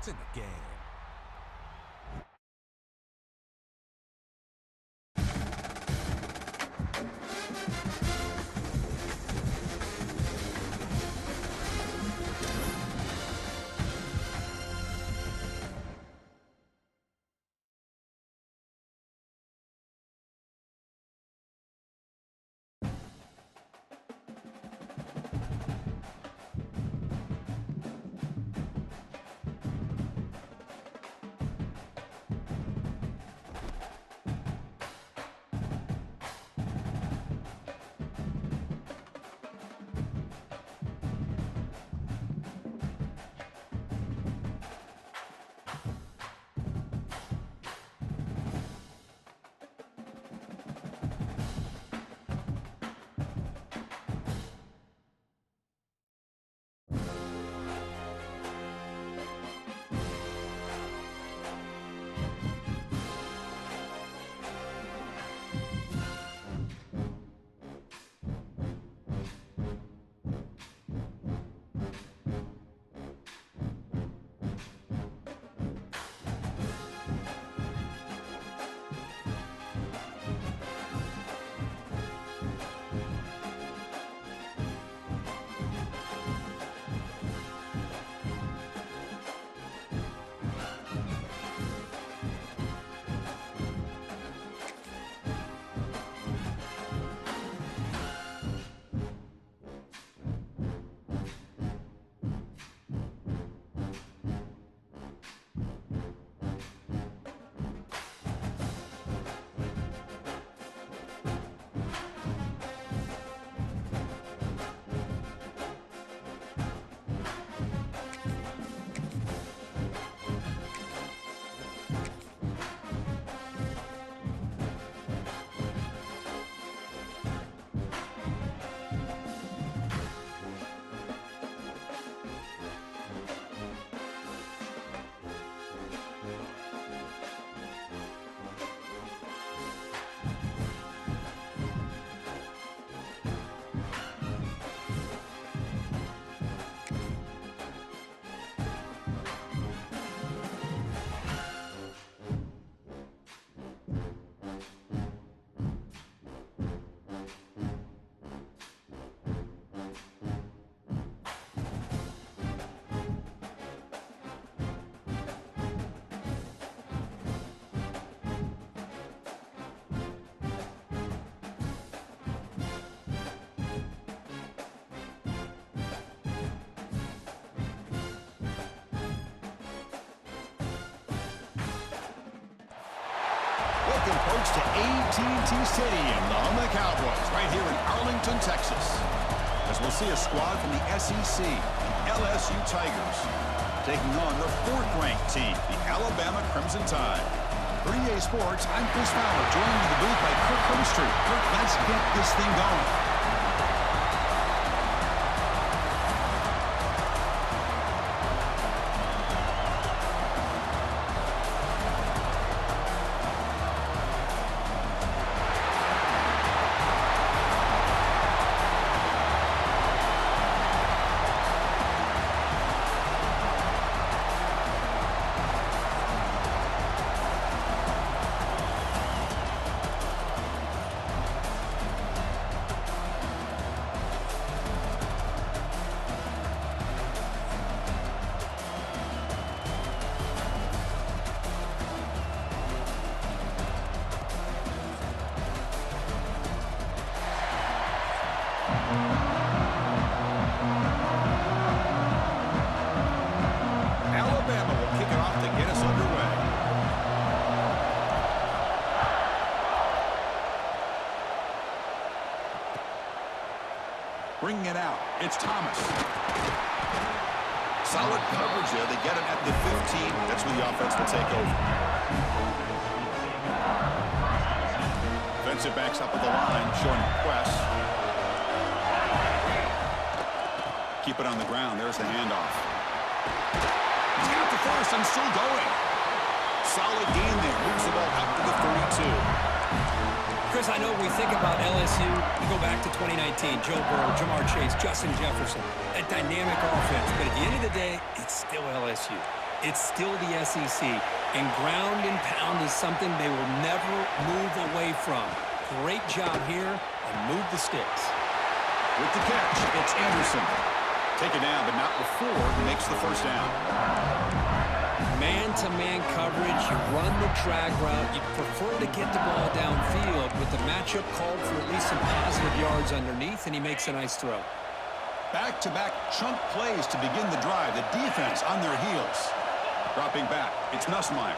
points in the game. Welcome, folks, to AT&T Stadium, the home of the Cowboys, right here in Arlington, Texas. As we'll see a squad from the SEC, the LSU Tigers, taking on the fourth-ranked team, the Alabama Crimson Tide. For EA Sports, I'm Chris Fowler, joined in the booth by Kirk Herbstreit. Kirk, let's get this thing going. Alabama will kick it off to get us underway. Bringing it out, it's Thomas. Solid coverage there. They get him at the 15. That's where the offense will take over. Defensive backs up at the line, showing press. Keep it on the ground. There's the handoff. He's got the first and still going. Solid gain there. Moves the ball out to the 32. Chris, I know we think about LSU. We go back to 2019. Joe Burrow, Jamar Chase, Justin Jefferson. That dynamic offense. But at the end of the day, it's still LSU. It's still the SEC, and ground and pound is something they will never move away from. Great job here, and move the sticks. With the catch, it's Anderson. Take it down, but not before he makes the first down. Man-to-man coverage, you run the drag route. You prefer to get the ball downfield, but the matchup called for at least some positive yards underneath, and he makes a nice throw. Back-to-back chunk plays to begin the drive. The defense on their heels. Dropping back, it's Nussmeier.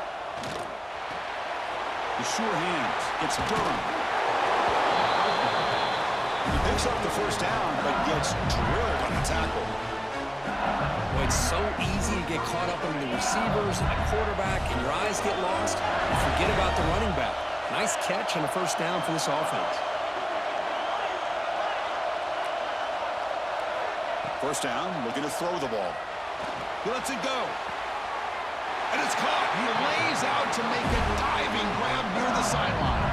The sure hands, it's Durham. He picks up the first down, but gets drilled on the tackle. Well, it's so easy to get caught up in the receivers and the quarterback, and your eyes get lost. You forget about the running back. Nice catch and a first down for this offense. First down, looking to throw the ball. He lets it go. And it's caught. He lays out to make a diving grab near the sideline.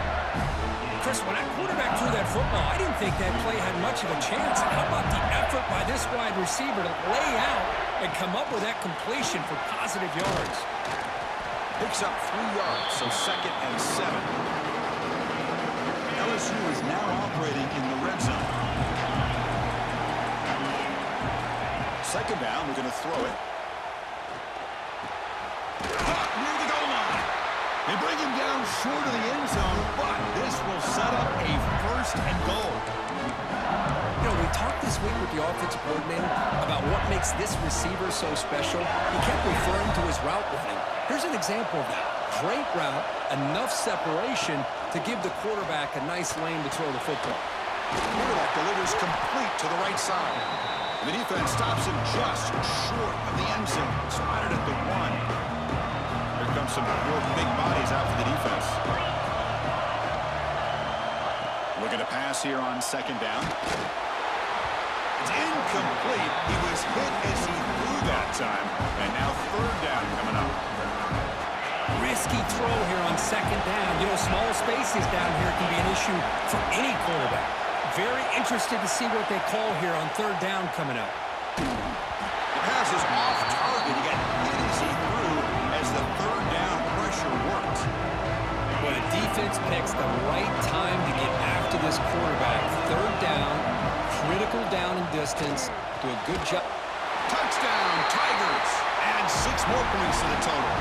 Chris, when that quarterback threw that football, I didn't think that play had much of a chance. How about the effort by this wide receiver to lay out and come up with that completion for positive yards? Picks up 3 yards, so 2nd and 7. LSU is now operating in the red zone. 2nd down, we're going to throw it. Caught near the goal line. They bring him down short of the end zone, but this will set up a 1st and goal. You know, we talked this week with the offensive coordinator about what makes this receiver so special. He kept referring to his route running. Here's an example of that. Great route, enough separation to give the quarterback a nice lane to throw the football. Quarterback delivers complete to the right side. The defense stops him just short of the end zone. Spotted at the 1. Here comes some more big bodies out for the defense. Looking to pass here on 2nd down. It's incomplete. He was hit as he threw that time. And now 3rd down coming up. Risky throw here on 2nd down. You know, small spaces down here can be an issue for any quarterback. Very interested to see what they call here on 3rd down coming up. The pass is off target. He got hit as he threw as the 3rd down pressure worked. When a defense picks the right time to get after this quarterback, 3rd down, critical down and distance, do a good job. Touchdown, Tigers. And 6 more points to the total.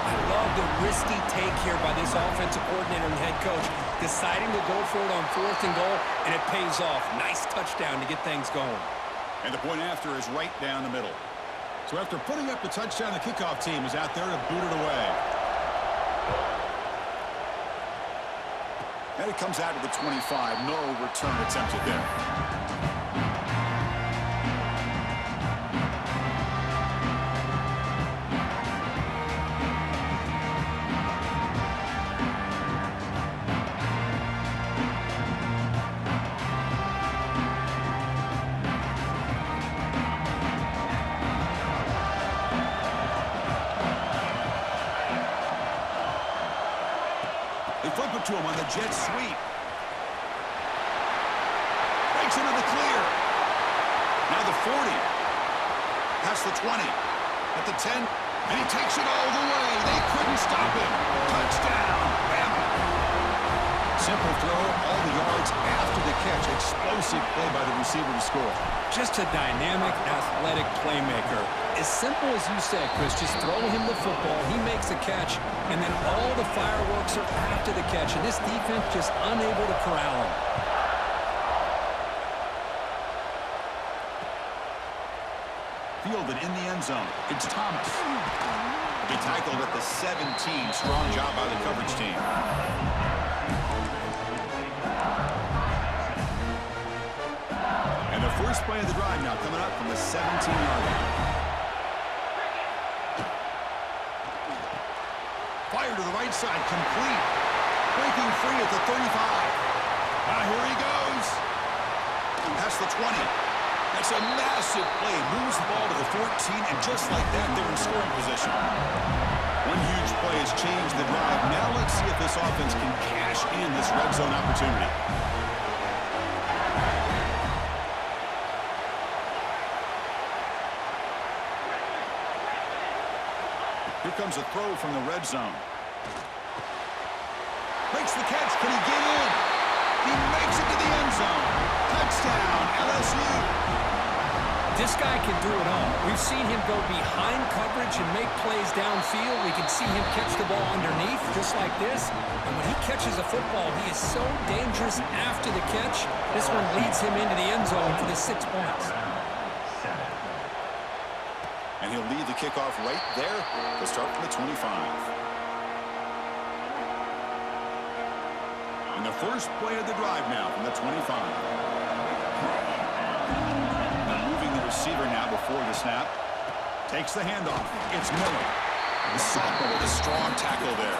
I love the risky take here by this offensive coordinator and head coach, deciding to go for it on 4th and goal, and it pays off. Nice touchdown to get things going. And the point after is right down the middle. So after putting up the touchdown, the kickoff team is out there to boot it away. And it comes out to the 25. No return attempted there. To him on the jet sweep. Breaks into the clear. Now the 40. Past the 20. At the 10. And he takes it all the way. They couldn't stop him. Touchdown. Bama. Simple throw. All the yards after the catch. Explosive play by the receiver to score. Just a dynamic, athletic playmaker. As simple as you said, Chris, just throw him the football, he makes a catch, and then all the fireworks are after the catch, and this defense just unable to corral him. Fielded in the end zone. It's Thomas. He tackled at the 17. Strong job by the coverage team. And the first play of the drive now coming up from the 17-yard line. Fire to the right side, complete. Breaking free at the 35. Now here he goes. Past the 20. That's a massive play. Moves the ball to the 14, and just like that, they're in scoring position. One huge play has changed the drive. Now let's see if this offense can cash in this red zone opportunity. Here comes a throw from the red zone. Makes the catch. Can he get in? He makes it to the end zone. Touchdown, LSU. This guy can do it all. We've seen him go behind coverage and make plays downfield. We can see him catch the ball underneath, just like this. And when he catches a football, he is so dangerous after the catch. This one leads him into the end zone for the 6 points. And he'll lead the kickoff right there to start from the 25. And the first play of the drive now from the 25. Receiver now before the snap. Takes the handoff. It's Miller. The sophomore with a strong tackle there.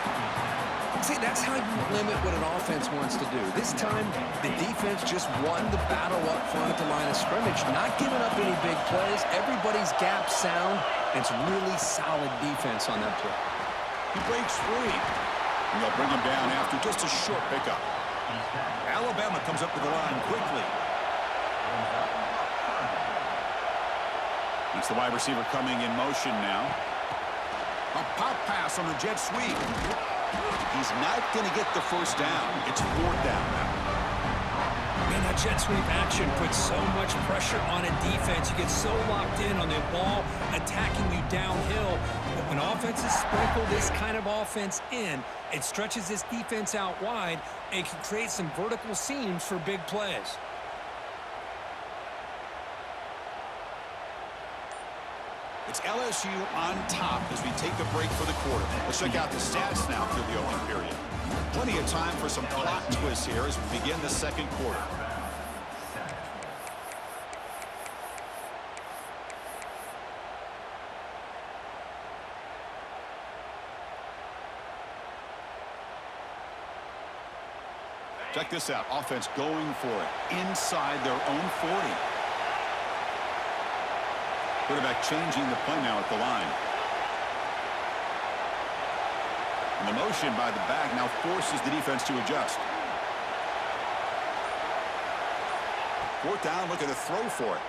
See, that's how you limit what an offense wants to do. This time, the defense just won the battle up front at the line of scrimmage, not giving up any big plays. Everybody's gap sound, and it's really solid defense on that play. He breaks free. And they'll bring him down after just a short pickup. Alabama comes up to the line quickly. It's the wide receiver coming in motion now. A pop pass on the jet sweep. He's not going to get the first down. It's 4th down now. Man, that jet sweep action puts so much pressure on a defense. You get so locked in on the ball attacking you downhill. But when offenses sprinkle this kind of offense in, it stretches this defense out wide and can create some vertical seams for big plays. It's LSU on top as we take a break for the quarter. Let's check out the stats now through the opening period. Plenty of time for some plot twists here as we begin the second quarter. Check this out. Offense going for it inside their own 40. Quarterback changing the play now at the line. And the motion by the back now forces the defense to adjust. 4th down, look at the throw for it.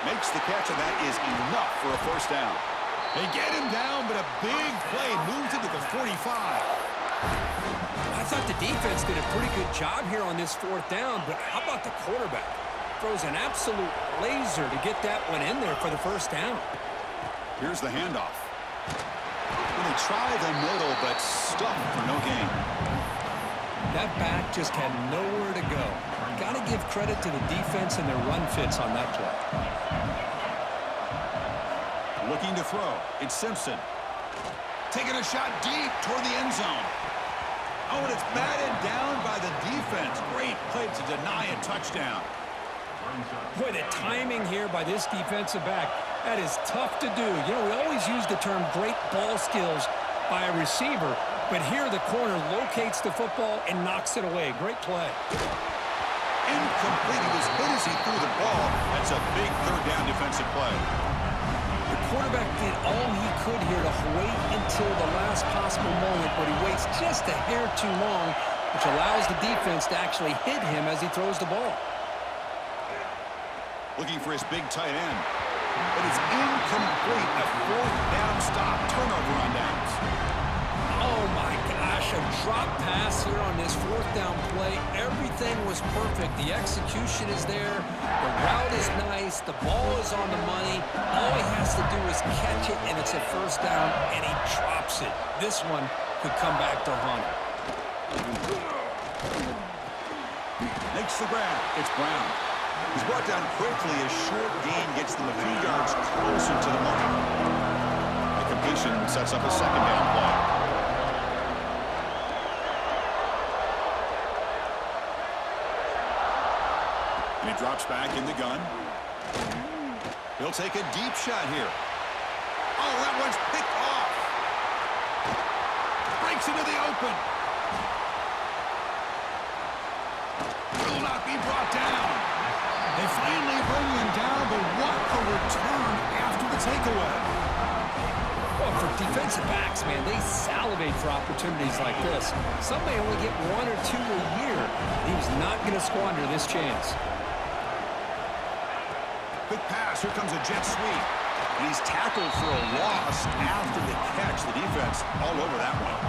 Makes the catch, and that is enough for a first down. They get him down, but a big play moves it to the 45. I thought the defense did a pretty good job here on this 4th down, but how about the quarterback? Throws an absolute laser to get that one in there for the first down. Here's the handoff. And they try the middle, but stuck for no gain. That back just had nowhere to go. Got to give credit to the defense and their run fits on that play. Looking to throw. It's Simpson. Taking a shot deep toward the end zone. Oh, and it's batted down by the defense. Great play to deny a touchdown. Boy, the timing here by this defensive back, that is tough to do. You know, we always use the term great ball skills by a receiver, but here the corner locates the football and knocks it away. Great play. Incomplete. He was hit as he threw the ball. That's a big 3rd down defensive play. The quarterback did all he could here to wait until the last possible moment, but he waits just a hair too long, which allows the defense to actually hit him as he throws the ball. Looking for his big tight end. But it's incomplete. A 4th down stop. Turnover on downs. Oh, my gosh. A drop pass here on this 4th down play. Everything was perfect. The execution is there. The route is nice. The ball is on the money. All he has to do is catch it, and it's a first down, and he drops it. This one could come back to haunt him. Makes the grab. It's Brown. He's brought down quickly. A short gain gets them a few yards closer to the mark. The completion sets up a 2nd down play. And he drops back in the gun. He'll take a deep shot here. Oh, that one's picked off. Breaks into the open. Will not be brought down. They finally bring him down, but what a return after the takeaway. Well, for defensive backs, man, they salivate for opportunities like this. Some may only get 1 or 2 a year. He was not going to squander this chance. Quick pass. Here comes a jet sweep. And he's tackled for a loss after the catch. The defense all over that one.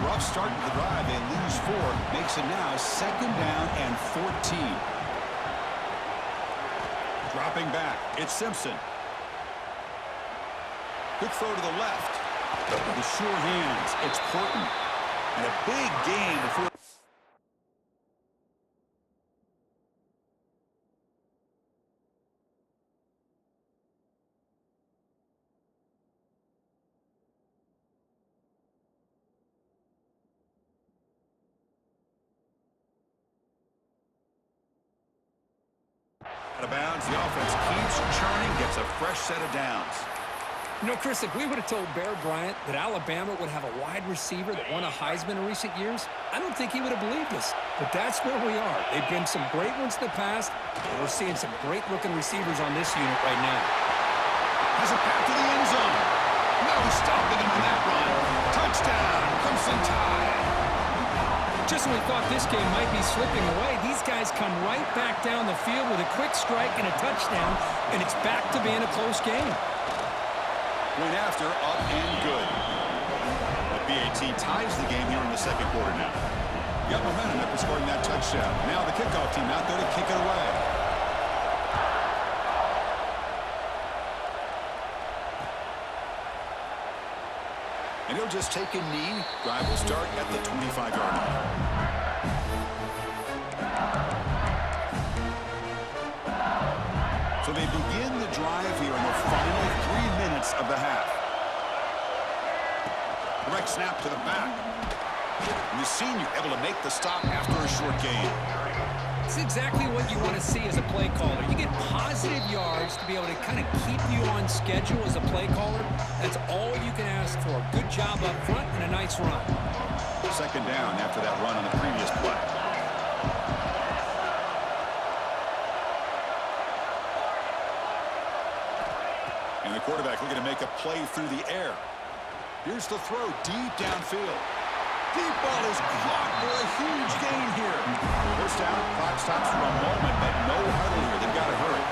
Rough start to the drive. They lose 4. Makes it now 2nd down and 14. Dropping back. It's Simpson. Quick throw to the left. The sure hands. It's Porton. And a big gain before. Out of bounds. The offense keeps churning. Gets a fresh set of downs. You know, Chris, if we would have told Bear Bryant that Alabama would have a wide receiver that won a Heisman in recent years, I don't think he would have believed us. But that's where we are. They've been some great ones in the past, and we're seeing some great-looking receivers on this unit right now. Has it back to the end zone. No stopping him on that run. Touchdown, Crimson Tide. Just when we thought this game might be slipping away, these guys come right back down the field with a quick strike and a touchdown, and it's back to being a close game. Went after, up and good. The BAT ties the game here in the 2nd quarter now. Got momentum after scoring that touchdown. Now the kickoff team out there to kick it away. And he'll just take a knee. Drive will start at the 25-yard line. So they begin the drive here in the final 3 minutes of the half. Direct snap to the back. And the senior able to make the stop after a short gain. It's exactly what you want to see as a play caller. You get positive yards to be able to kind of keep you on schedule as a play caller. That's all you can ask for. Good job up front and a nice run. 2nd down after that run on the previous play. And the quarterback looking to make a play through the air. Here's the throw deep downfield. Deep ball is caught for a huge gain here. First down, clock stops for a moment, but no huddle here. They've got to hurry.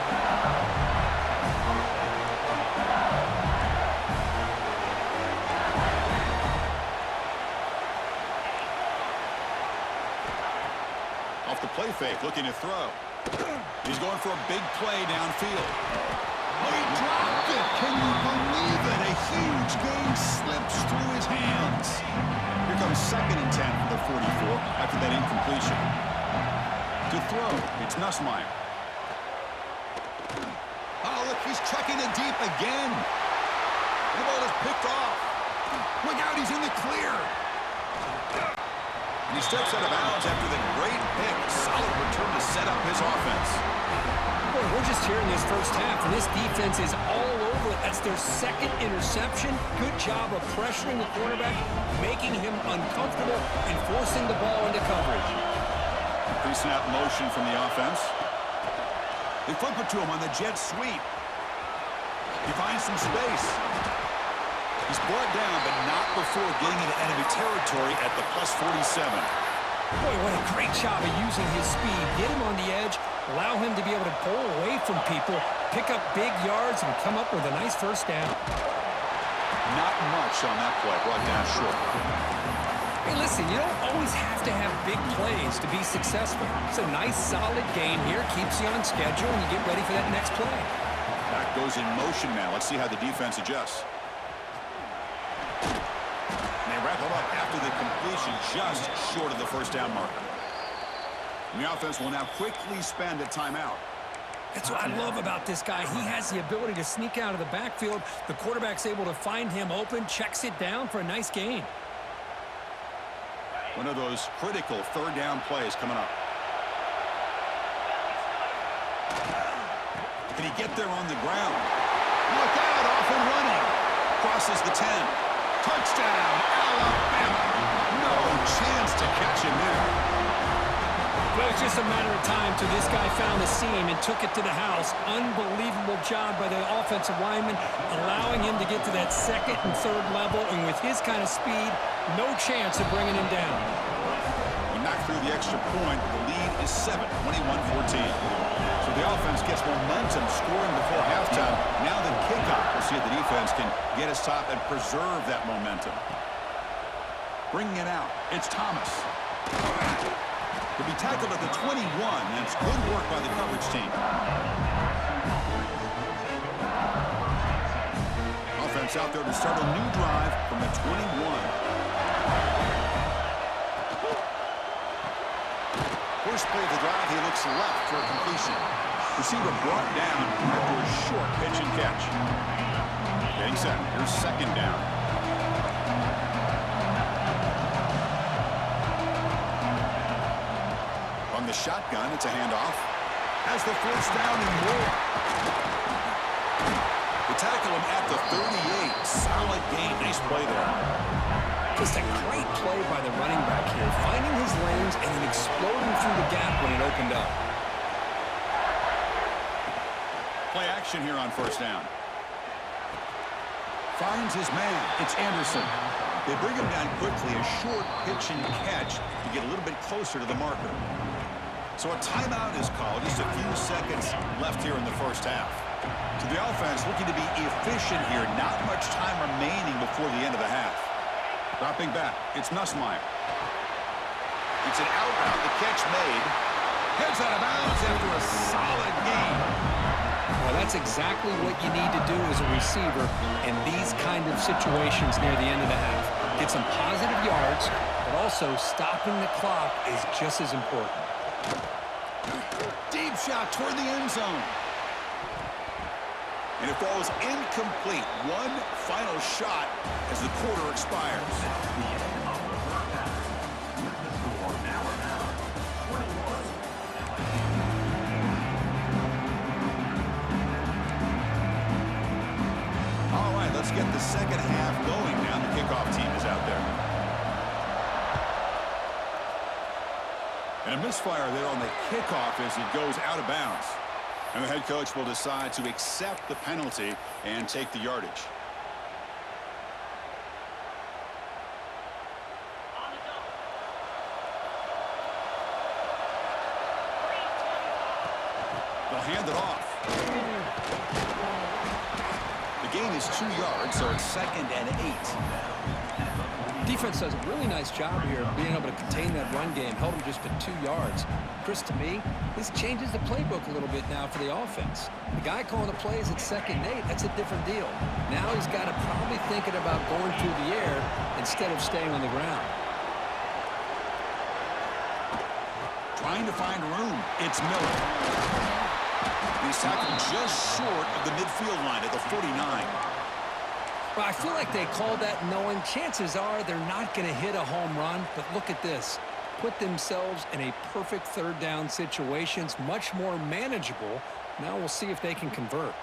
Off the play fake, looking to throw. He's going for a big play downfield. Oh, he dropped it. Can you believe it? A huge gain slips through his hands. Here comes 2nd and 10 for the 44 after that incompletion. To throw, it's Nussmeier. Oh, look, he's checking it deep again. The ball is picked off. Look out, he's in the clear. And he steps out of bounds after the great pick. Solid return to set up his offense. Boy, we're just here in this first half, and this defense is all over it. That's their 2nd interception. Good job of pressuring the quarterback, making him uncomfortable, and forcing the ball into coverage. Pre-snap motion from the offense. They flip it to him on the jet sweep. He finds some space. He's brought down, but not before getting into enemy territory at the +47. Boy, what a great job of using his speed. Get him on the edge, allow him to be able to pull away from people, pick up big yards, and come up with a nice first down. Not much on that play, brought down short. Hey, listen, you don't always have to have big plays to be successful. It's a nice, solid game here, keeps you on schedule, and you get ready for that next play. Back goes in motion now. Let's see how the defense adjusts. They wrap it up after the completion, just short of the first down marker. And the offense will now quickly spend a timeout. That's what I love about this guy. He has the ability to sneak out of the backfield. The quarterback's able to find him open, checks it down for a nice gain. One of those critical 3rd down plays coming up. Can he get there on the ground? Look out, off and running. Crosses the 10. Touchdown, Alabama. No chance to catch him there. Well, it's just a matter of time till this guy found the seam and took it to the house. Unbelievable job by the offensive lineman, allowing him to get to that 2nd and 3rd level, and with his kind of speed, no chance of bringing him down. He knocks through the extra point. The lead is 7, 21-14. So the offense gets momentum scoring before halftime. Now the kickoff. We'll see if the defense can get a stop and preserve that momentum. Bringing it out, it's Thomas. To be tackled at the 21. That's good work by the coverage team. Offense out there to start a new drive from the 21. First play of the drive, he looks left for a completion. Receiver brought down after a short pitch and catch. Getting set. Here's second down. From the shotgun, it's a handoff. Has the first down and more. They tackle him at the 38. Solid game. Nice play there. Just a great play by the running back here, finding his lanes and then exploding through the gap when it opened up. Play action here on first down. Finds his man. It's Anderson. They bring him down quickly. A short pitch and catch to get a little bit closer to the marker. So a timeout is called. Just a few seconds left here in the first half. So the offense looking to be efficient here. Not much time remaining before the end of the half. Dropping back, it's Nussmeier. It's an out route, the catch made. Heads out of bounds after a solid game. Well, that's exactly what you need to do as a receiver in these kind of situations near the end of the half. Get some positive yards, but also stopping the clock is just as important. Deep shot toward the end zone. And it falls incomplete. One final shot as the quarter expires. All right, let's get the second half going now. The kickoff team is out there. And a misfire there on the kickoff as it goes out of bounds. And the head coach will decide to accept the penalty and take the yardage. They'll hand it off. The gain is 2 yards, so it's 2nd and 8. Defense does a really nice job here of being able to contain that run game, held him just to 2 yards. Chris, to me, this changes the playbook a little bit now for the offense. The guy calling the plays at 2nd and 8, that's a different deal. Now he's got to probably thinking about going through the air instead of staying on the ground. Trying to find room. It's Miller. He's tackled just short of the midfield line at the 49. Well, I feel like they called that knowing chances are they're not going to hit a home run, but look at this. Put themselves in a perfect third down situation. It's much more manageable. Now we'll see if they can convert.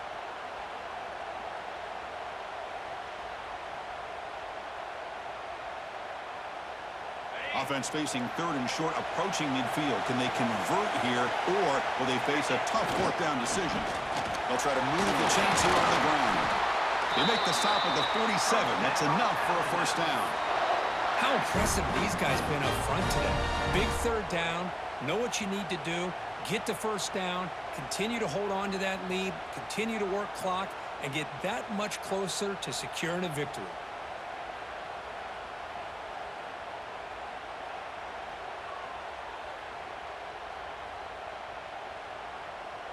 Offense facing 3rd and short, approaching midfield. Can they convert here, or will they face a tough 4th down decision? They'll try to move the chains here on the ground. They make the stop at the 47. That's enough for a first down. How impressive these guys been up front today. Big third down, know what you need to do, get the first down, continue to hold on to that lead, continue to work clock, and get that much closer to securing a victory.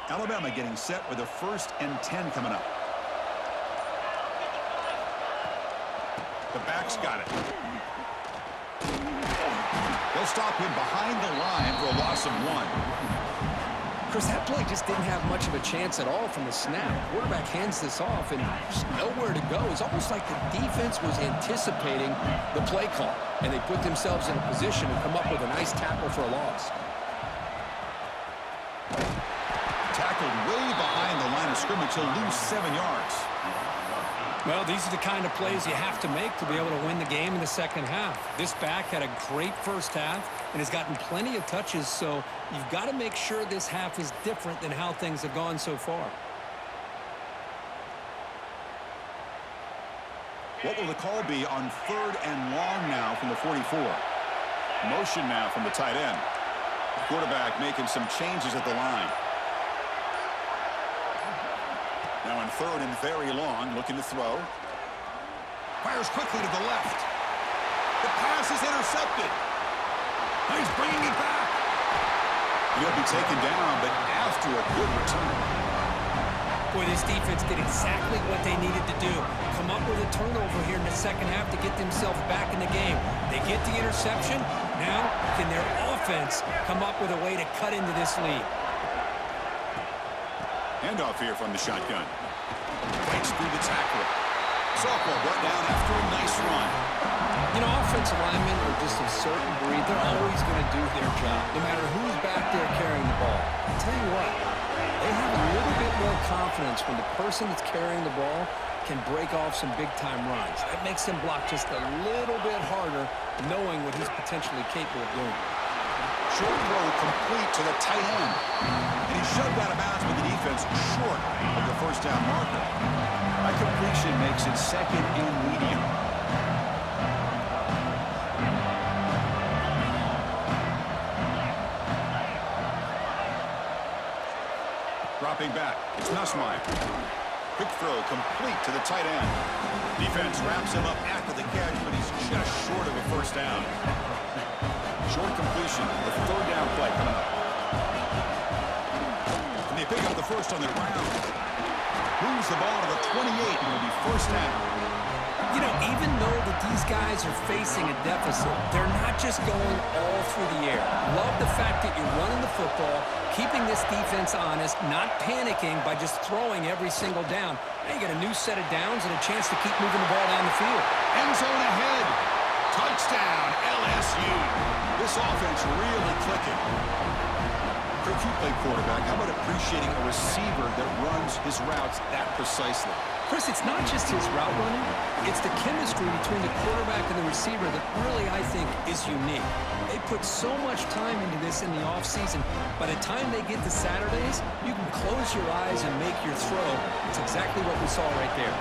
Alabama getting set with a 1st and 10 coming up. The back's got it. They'll stop him behind the line for a loss of 1. Chris, that play just didn't have much of a chance at all from the snap. Quarterback hands this off and just nowhere to go. It's almost like the defense was anticipating the play call, and they put themselves in a position to come up with a nice tackle for a loss. Tackled way behind the line of scrimmage. He'll lose 7 yards. Well, these are the kind of plays you have to make to be able to win the game in the second half. This back had a great first half and has gotten plenty of touches, so you've got to make sure this half is different than how things have gone so far. What will the call be on 3rd and long now from the 44? Motion now from the tight end. The quarterback making some changes at the line. Now in third and very long, looking to throw. Fires quickly to the left. The pass is intercepted. He's bringing it back. He'll be taken down, but after a good return. Boy, this defense did exactly what they needed to do. Come up with a turnover here in the second half to get themselves back in the game. They get the interception. Now, can their offense come up with a way to cut into this lead? Handoff here from the shotgun. Breaks through the tackle. Softball brought down after a nice run. You know, offensive linemen are just a certain breed. They're always going to do their job, no matter who's back there carrying the ball. I'll tell you what, they have a little bit more confidence when the person that's carrying the ball can break off some big-time runs. That makes them block just a little bit harder, knowing what he's potentially capable of doing. Short throw complete to the tight end. And he shoved out of bounds with the defense short of the first down marker. That completion makes it second and medium. Dropping back, it's Nussmeier. Quick throw complete to the tight end. Defense wraps him up after the catch, but he's just short of a first down. Short completion, the third down play coming up. And they pick up the first on the ground. Moves the ball to the 28, and it'll be first down. You know, even though that these guys are facing a deficit, they're not just going all through the air. Love the fact that you're running the football, keeping this defense honest, not panicking by just throwing every single down. Now you got a new set of downs and a chance to keep moving the ball down the field. End zone ahead. Touchdown, LSU. This offense really clicking. Kirk, you play quarterback. How about appreciating a receiver that runs his routes that precisely? Chris, it's not just his route running. It's the chemistry between the quarterback and the receiver that really, I think, is unique. They put so much time into this in the offseason. By the time they get to Saturdays, you can close your eyes and make your throw. It's exactly what we saw right there.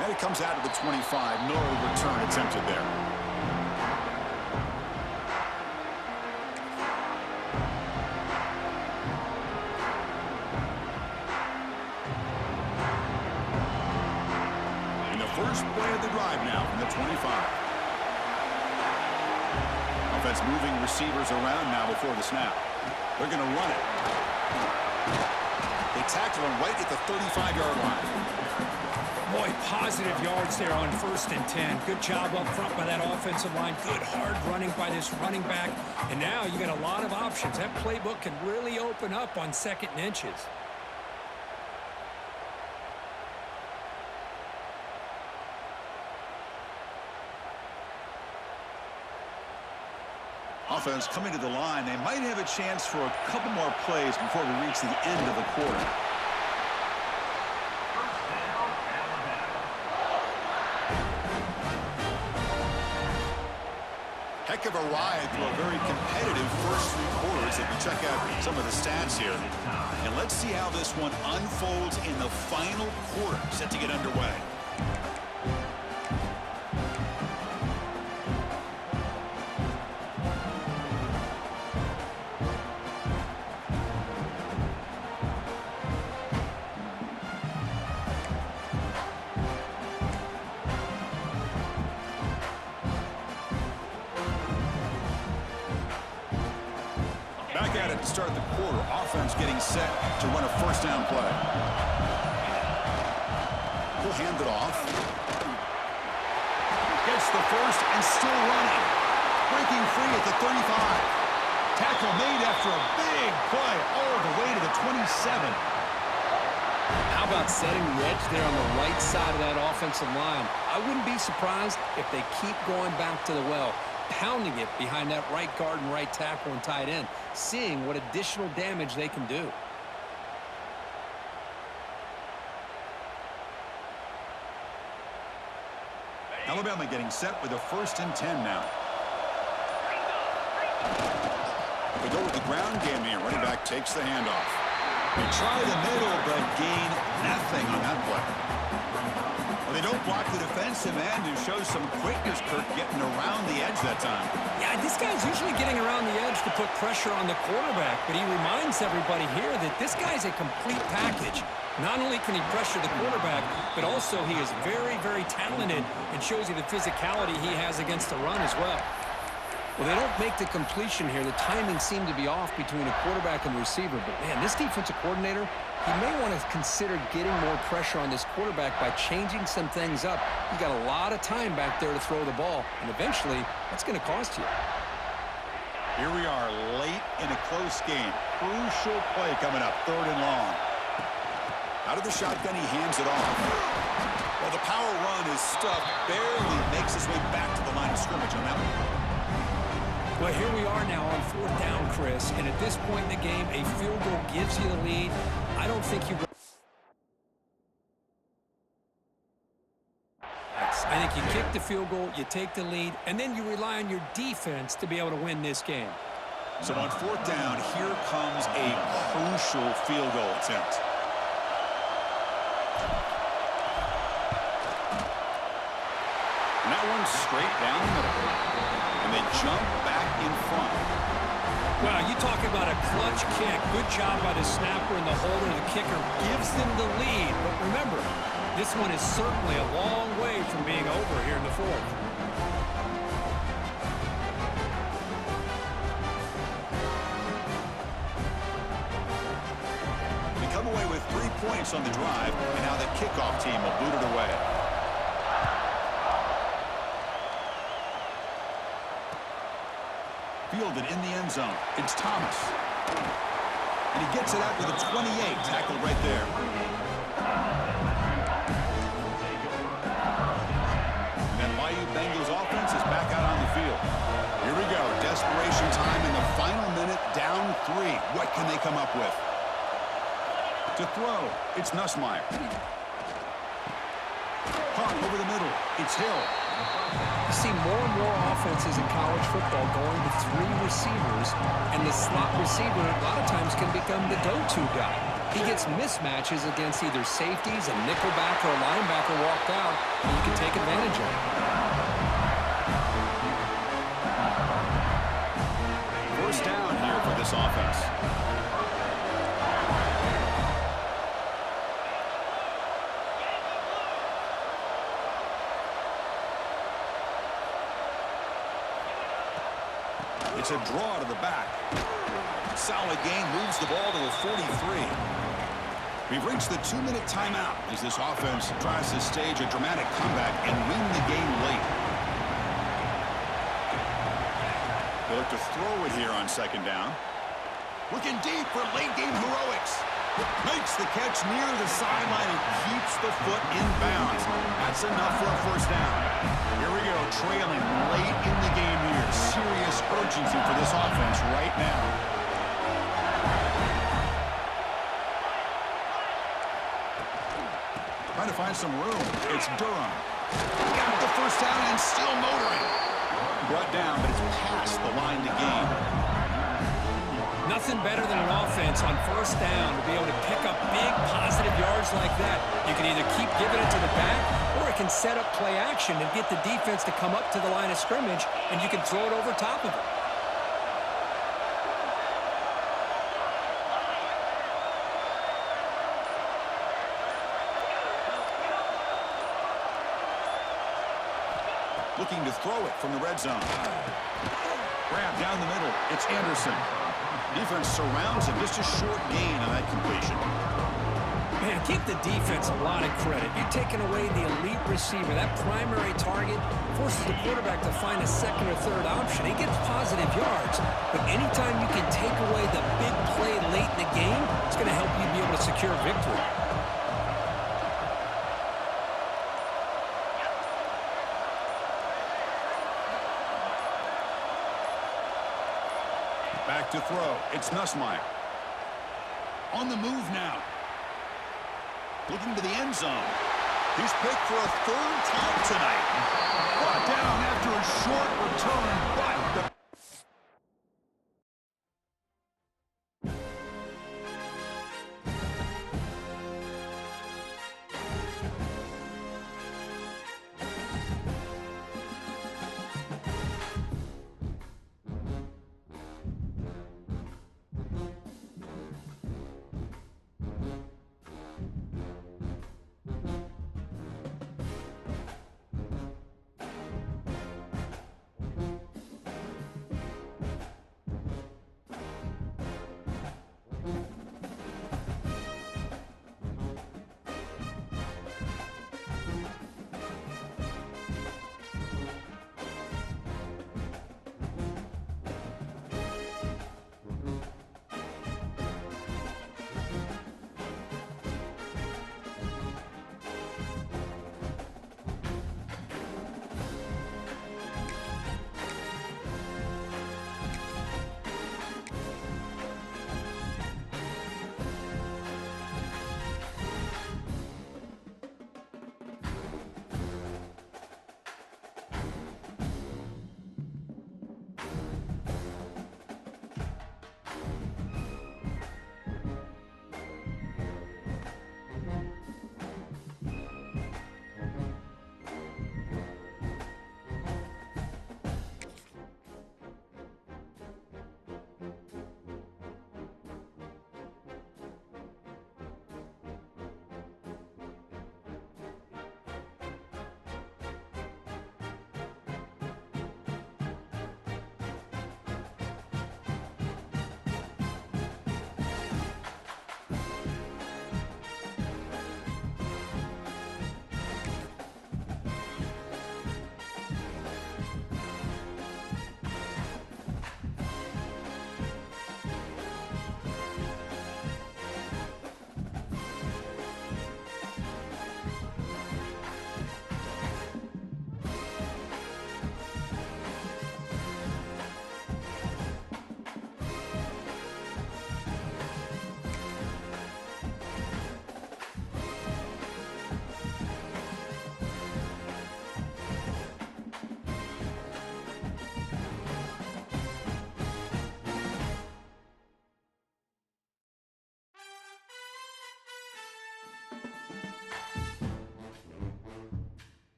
And it comes out to the 25. No return attempted there. And the first play of the drive now from the 25. Offense moving receivers around now before the snap. They're going to run it. They tackle him right at the 35-yard line. Boy, positive yards there on 1st and 10. Good job up front by that offensive line. Good hard running by this running back. And now you got a lot of options. That playbook can really open up on 2nd and inches. Offense coming to the line. They might have a chance for a couple more plays before we reach the end of the quarter. Heck of a ride through a very competitive first 3 quarters as we check out some of the stats here. And let's see how this one unfolds in the final quarter set to get underway. Back at it to start the quarter. Offense getting set to run a first down play. He'll hand it off. Gets the first and still running. Breaking free at the 35. Tackle made after a big play all the way to the 27. How about setting the edge there on the right side of that offensive line? I wouldn't be surprised if they keep going back to the well, pounding it behind that right guard and right tackle and tight end, seeing what additional damage they can do. Alabama getting set with a 1st and 10 now. They go with the ground game here. Running back takes the handoff. They try the middle, but gain nothing on that play. Well, they don't block the defensive end and show some quickness, Kirk, getting around the edge that time. Yeah, this guy's usually getting around the edge to put pressure on the quarterback, but he reminds everybody here that this guy's a complete package. Not only can he pressure the quarterback, but also he is very, very talented and shows you the physicality he has against the run as well. Well, they don't make the completion here. The timing seemed to be off between a quarterback and receiver. But, man, this defensive coordinator, he may want to consider getting more pressure on this quarterback by changing some things up. He's got a lot of time back there to throw the ball, and eventually that's going to cost you. Here we are late in a close game. Crucial play coming up, 3rd and long. Out of the shotgun, he hands it off. Well, the power run is stuffed, barely makes his way back to the line of scrimmage on that one. Well, here we are now on 4th down, Chris, and at this point in the game, a field goal gives you the lead. I don't think you... I think you kick the field goal, you take the lead, and then you rely on your defense to be able to win this game. So on 4th down, here comes a crucial field goal attempt. And that one's straight down the middle. And they jump back in front. Well, you talk about a clutch kick. Good job by the snapper and the holder. The kicker gives them the lead. But remember, this one is certainly a long way from being over here in the 4th. They come away with 3 points on the drive, and now the kickoff team will boot it away. Fielded in the end zone. It's Thomas. And he gets it out with a 28 tackle right there. And that Bayou Bengals offense is back out on the field. Here we go. Desperation time in the final minute, down 3. What can they come up with? To throw, it's Nussmeier. Caught over the middle. It's Hill. You see more and more offenses in college football going to 3 receivers, and the slot receiver a lot of times can become the go-to guy. He gets mismatches against either safeties, a nickelback, or a linebacker walk out, and you can take advantage of it. 1st down here for this offense. It's a draw to the back. Solid gain, moves the ball to a 43. We've reached the 2-minute timeout as this offense tries to stage a dramatic comeback and win the game late. They look to throw it here on 2nd down. Looking deep for late game heroics. Makes the catch near the sideline and keeps the foot in bounds. That's enough for a 1st down. Here we go, trailing late in the game here. Serious urgency for this offense right now. Trying to find some room. It's Durham. Got the 1st down and still motoring. Brought down, but it's past the line to gain. Nothing better than an offense on 1st down to be able to pick up big positive yards like that. You can either keep giving it to the back, or it can set up play action and get the defense to come up to the line of scrimmage, and you can throw it over top of it. Looking to throw it from the red zone. Grab down the middle. It's Anderson. Defense surrounds him. Just a short gain on that completion. Man, give the defense a lot of credit. You're taking away the elite receiver. That primary target forces the quarterback to find a 2nd or 3rd option. He gets positive yards. But anytime you can take away the big play late in the game, it's going to help you be able to secure victory. Back to throw. It's Nussmeier. On the move now. Looking to the end zone. He's picked for a 3rd time tonight. Brought down after a short return, but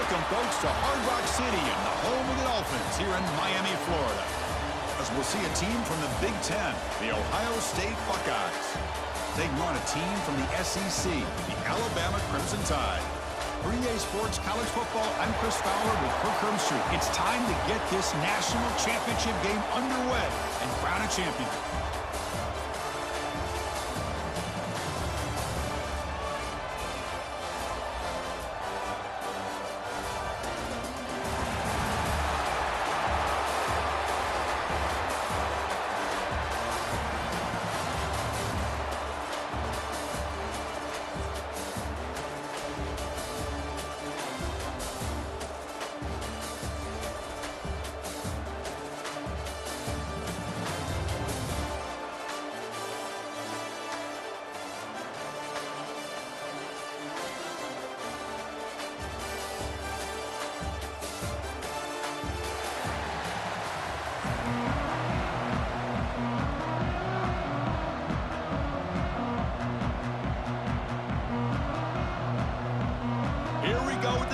Welcome, folks, to Hard Rock City and the home of the Dolphins here in Miami, Florida. As we'll see a team from the Big Ten, the Ohio State Buckeyes, taking on a team from the SEC, the Alabama Crimson Tide. For EA Sports College Football, I'm Chris Fowler with Kirk Herbstreit. It's time to get this national championship game underway and crown a champion.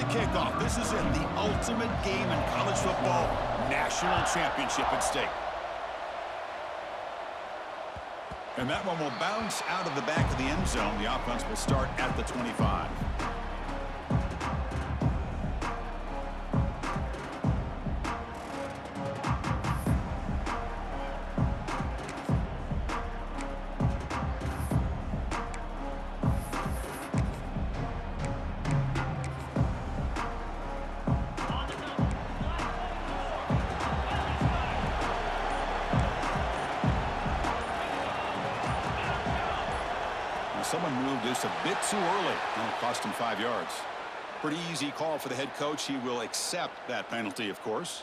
Kickoff. This is it, the ultimate game in college football, national championship at stake. And that one will bounce out of the back of the end zone. The offense will start at the 25. Someone moved this a bit too early. And it cost him 5 yards. Pretty easy call for the head coach. He will accept that penalty, of course.